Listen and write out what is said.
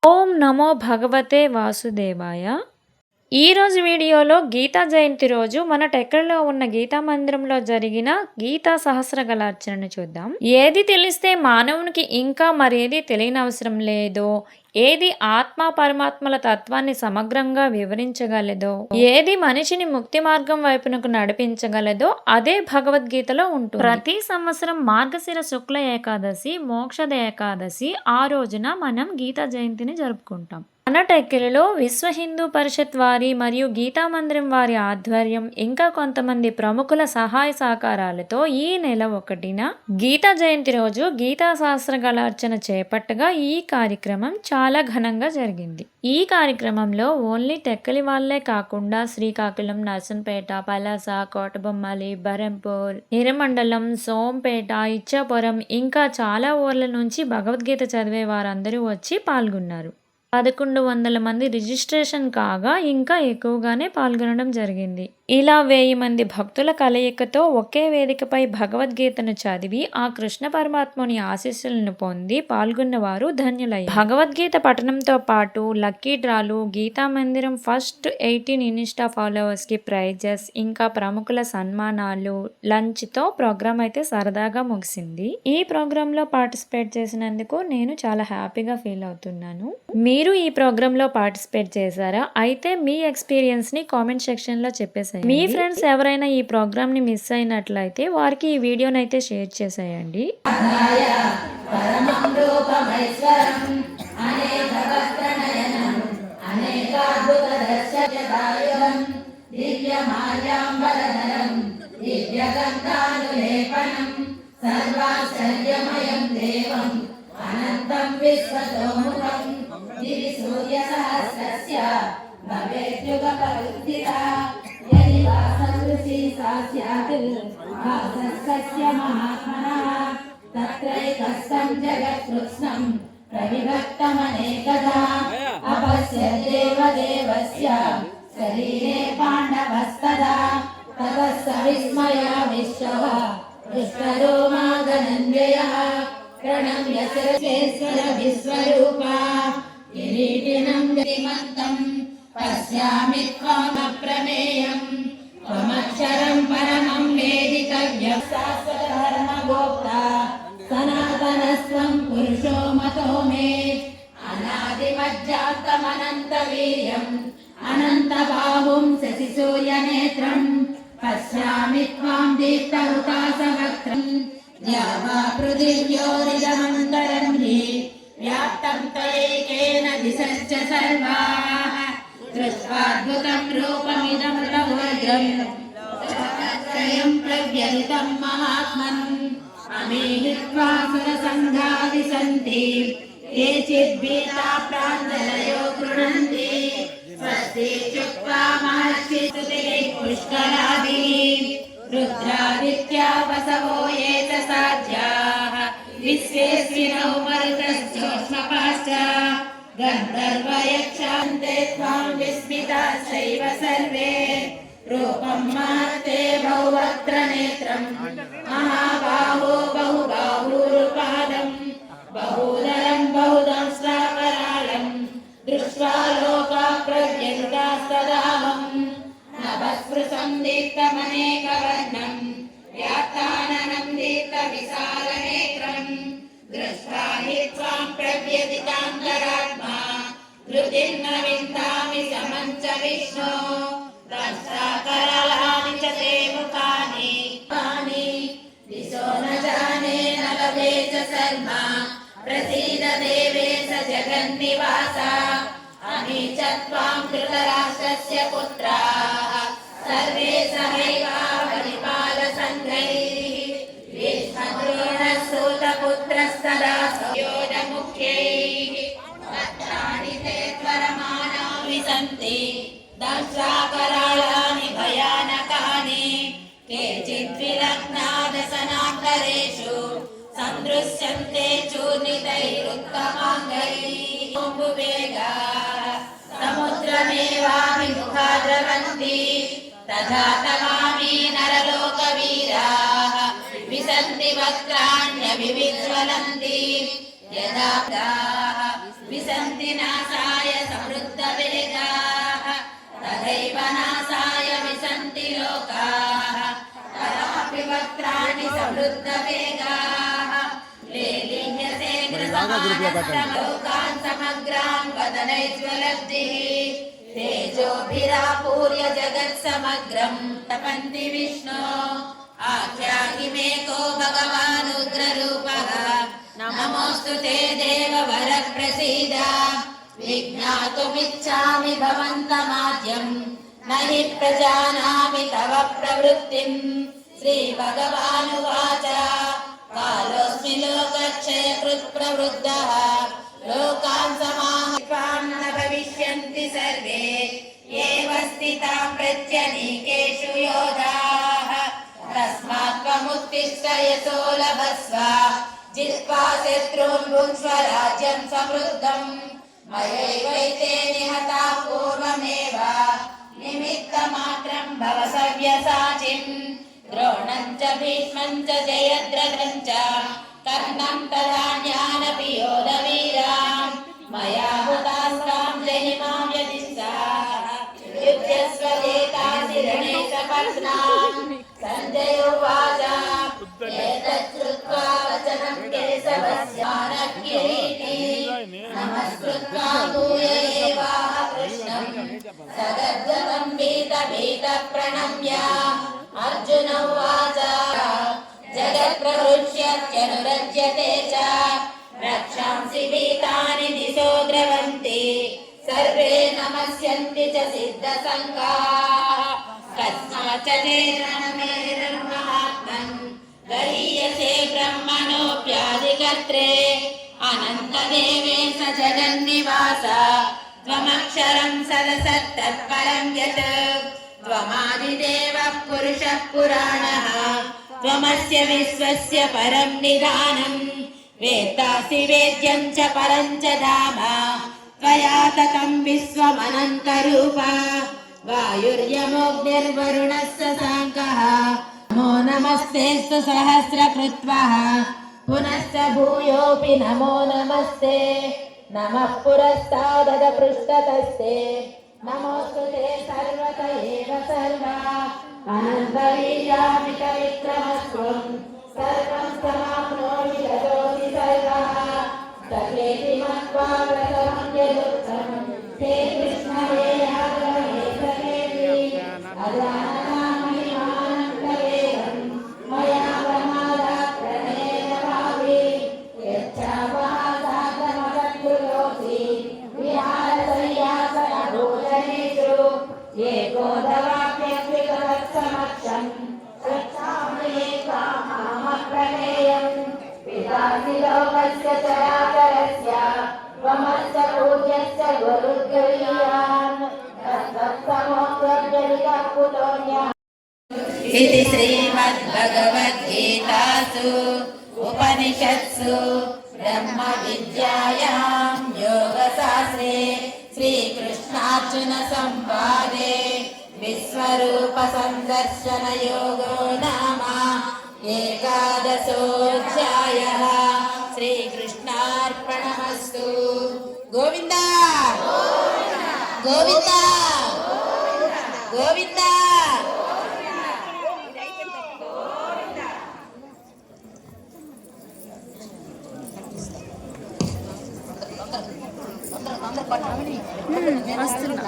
ఓం నమో భగవతే వాసుదేవాయ. ఈరోజు వీడియోలో గీతా జయంతి రోజు మన టెక్కల్లో ఉన్న గీతా మందిరంలో జరిగిన గీతా సహస్రగలార్చనను చూద్దాం. ఏది తెలిస్తే మానవునికి ఇంకా మరేది తెలియనవసరం లేదో, ఏది ఆత్మ పరమాత్మల తత్వాన్ని సమగ్రంగా వివరించగలదో, ఏది మనిషిని ముక్తి మార్గం వైపునకు నడిపించగలదో అదే భగవద్గీతలో ఉంటుంది. ప్రతి సంవత్సరం మార్గశిర శుక్ల ఏకాదశి, మోక్షద ఏకాదశి ఆ రోజున మనం గీతా జయంతిని జరుపుకుంటాం. మన టెక్కెలలో విశ్వ హిందూ పరిషత్ వారి మరియు గీతా మందిరం వారి ఆధ్వర్యం ఇంకా కొంతమంది ప్రముఖుల సహాయ సహకారాలతో ఈ నెల 1న గీతా జయంతి రోజు గీతా సహస్రగలార్చన చేపట్టగా ఈ కార్యక్రమం చాలా ఘనంగా జరిగింది. ఈ కార్యక్రమంలో ఓన్లీ టెక్కలి వాళ్లే కాకుండా శ్రీకాకుళం, నర్సంపేట, పలాస, కోటబొమ్మలి, బరంపూర్, నిరమండలం, సోంపేట, ఇచ్చాపురం ఇంకా చాలా ఊర్ల నుంచి భగవద్గీత చదివే వారందరూ వచ్చి పాల్గొన్నారు. 1100 మంది రిజిస్ట్రేషన్ కాగా ఇంకా ఎక్కువగానే పాల్గొనడం జరిగింది. ఇలా 1000 మంది భక్తుల కలయికతో ఒకే వేదికపై భగవద్గీతను చదివి ఆ కృష్ణ పరమాత్ముని ఆశీస్సులను పొంది పాల్గొన్న వారు ధన్యులయ్యారు. భగవద్గీత పఠనంతో పాటు లక్కీ డ్రాలు, గీతా మందిరం ఫస్ట్ 18 ఇన్స్టా ఫాలోవర్స్ కి ప్రైజెస్, ఇంకా ప్రముఖుల సన్మానాలు, లంచ్ తో ప్రోగ్రామ్ అయితే సరదాగా ముగిసింది. ఈ ప్రోగ్రామ్ లో పార్టిసిపేట్ చేసినందుకు నేను చాలా హ్యాపీగా ఫీల్ అవుతున్నాను. మీరు ఈ ప్రోగ్రామ్ లో పార్టిసిపేట్ చేశారా? అయితే మీ ఎక్స్పీరియన్స్ ని కామెంట్ సెక్షన్ లో చెప్పేసేయండి. మీ ఫ్రెండ్స్ ఎవరైనా ఈ ప్రోగ్రామ్ ని మిస్ అయినట్లయితే వారికి ఈ వీడియోని అయితే షేర్ చేసేయండి. తత్రైకస్తం జగత్కృష్ణం ప్రవిభక్తమనేకదా అపశ్య దేవదేవస్య శరీరే పాండవస్తదా తతస్స విస్మయ విశ్వః విశ్వరూమా గణన్యయః ప్రణమ్య శిరసేశ్వర విశ్వరూపా కిరీటినం శ్రీమంతం పశ్యామి త్వమప్రమేయం త్వమక్షరం పరమం వేదితవ్యం శాశ్వత ధర్మగోప్తా సనాతనస్వం పురుషో మతో మే అనాదిమజ్జాతమనంత వీర్యం అనంత బాహుం శశిసూర్యనేత్రం పశ్యామి త్వాం దీప్తహుతాసవక్త్రం ద్యావా పృథివ్యోరిదమంతరం హి వ్యాప్తం త్వయేకేన దిశశ్చ సర్వాః దృష్ట్వాద్భుతం రూపమిదం రఘువజ్రం త్రయం ప్రవ్యలితం మహాత్మన్ అమీహిత్వా సురసంఘా విశంతి కేచిద్భీతా ప్రాञ्जलयो గృణन्ति స్వస్తి ఇత్యుక్త్వా మహర్షిः స్తుతిభిः పుష్కరాభిः రుద్రాదిత్యా వసవో ये च సాధ్యాः విశ్వేస్మినో మరుతశ్చోష్మపాశ్చ గంధర్వయక్షాంతే త్వాం విస్మితాశ్చైవ సర్వే రూపం మహత్తే బహువక్త్ర నేత్రం మహాబాహో బహుబాహురుపాదం బహూదరం బహుదంశ్రాకరాళం దృష్ట్వా లోకా ప్రవ్యధితాస్తదాహం నభస్పృశం దీప్తమనేకవర్ణం వ్యాత్తాననం దీప్తవిశాలనేత్రం దృష్ట్వా హి త్వాం ప్రవ్యధితాంతరాత్మా ధృతిర్న విందామి సమం చ విష్ణో దంష్ట్రాకరాళాని చ తే ముఖాని దిశో న జానే న లభే చ శర్మా ప్రసీద దేవేశ జగన్నివాస అమి చ త్వాం ధృతరాష్ట్రస్య పుత్రాః సర్వే సహైవా పరిపాల సంఘైః భీష్మద్రోణసూతపుత్రస్తదా యోధముఖ్యైః వక్త్రాణి తే త్వరమాణా విసంతి దంశ్రాకరాళాని భయానకాని కేచిద్విలగ్నాదసనాంతరేషు సందృశ్యంతే చూర్ణితైరుత్తమాంగైః వేగాః సముద్రమేవాభిముఖా ద్రవంతి తథా తమామి నరలోకవీరాः విసంతి వక్త్రాణ్యభివిజ్వలంతి యదా विसन्ति नासाय समृद्धवेगाः तथैव नासाय विसन्ति लोकाः तथापि वक्त्राणि समृद्धवेगाः लेलिह्यसे लोकान् समग्रान् वदनैज्वलब्धिः तेजोभिरापूर्य जगत्समग्रं तपन्ति विष्णो आख्याहि मे को भगवानुग्ररूपः नमोऽस्तु ते देववर प्रसीद विज्ञातुमिच्छामि भवन्तमाद्यं न हि प्रजानामि तव प्रवृत्तिम् श्रीभगवानुवाच कालोऽस्मि लोकक्षयकृत् प्रवृद्धः लोकान् समाहवान् न भविष्यन्ति सर्वे एव स्थिताः प्रत्यनीकेषु योधाः तस्मात् त्वमुत्तिष्ठ यतो लभस्व जित्वा शत्रून् भुङ्क्ष्व राज्यं समृद्धम् मयैवैते निहताः पूर्वमेव निमित्तमात्रं भव सव्यसाचिन् द्रोणं च भीष्मं च जयद्रथं च कर्णं तदान्यानपि योधवीरान् मया हुतास्तां जहिमां यदिष्टाः युध्यस्व जेतासि रणे सपत्नान् सञ्जय उवाच एतत् श्रुत्वा वचनं केशवस्यानकिरीटी नमस्कृत्वा भूय एवाह कृष्णं सगद्गदं भीतभीतः प्रणम्य अर्जुन उवाच जगत्प्रहृष्यत्यनुरज्यते च रक्षांसि भीतानि दिशो द्रवन्ति सर्वे नमस्यन्ति च सिद्धसङ्घाः कस्माच्च चेतनमेतन्महात्मन् गरीयसे ब्रह्मणोऽप्यादिकर्त्रे अनन्तदेवेश जगन्निवास त्वमक्षरं सदसत्तत्परं यत् त्वमादिदेवः पुरुषः पुराणः त्वमस्य विश्वस्य परं निधानं वेत्तासि वेद्यं च परं च धाम त्वया ततं विश्वमनन्तरूप वायुर्यमोऽग्निर्वरुणः शशाङ्कः नमो नमस्तेऽस्तु सहस्रकृत्वः पुनश्च भूयोऽपि नमो नमस्ते नमः पुरस्तादथ पृष्ठतस्ते नमोऽस्तु ते सर्वत एव सर्वा अनन्तवीर्यामितविक्रमस्त्वं सर्वं समाप्नोमि ततोऽसि सर्वः तथेति मत्वा व्रतमं यदुक्तं हे कृष्ण हे यादव हे सखेति अजाननामहिमानन्तवेदं मया प्रमादात् प्रणयेन भावि यच्छापहासार्थमसत्कृतोऽसि विहारसंयासनभोजनेषु एकोदवाप्यच्युतवत्समक्षं गच्छामि त्वामप्रमेयम् पितासि लोकस्य चराचरस्य त्वमस्य पूज्यस्य गुरुर्गरीयान् तत्तत्समोऽस्त्वद्गलितः कुतोऽन्यः इति श्रीमद्भगवद्गीतासु उपनिषत्सु ब्रह्मविद्यायां योगशास्त्रे श्रीकृष्णार्जुनसंवादे विश्वरूपसन्दर्शनयोगो नाम एकादशोऽध्यायः श्रीकृष्णार्पणमस्तु गोविन्द गोविन्द गोविन्द వస్తున్నా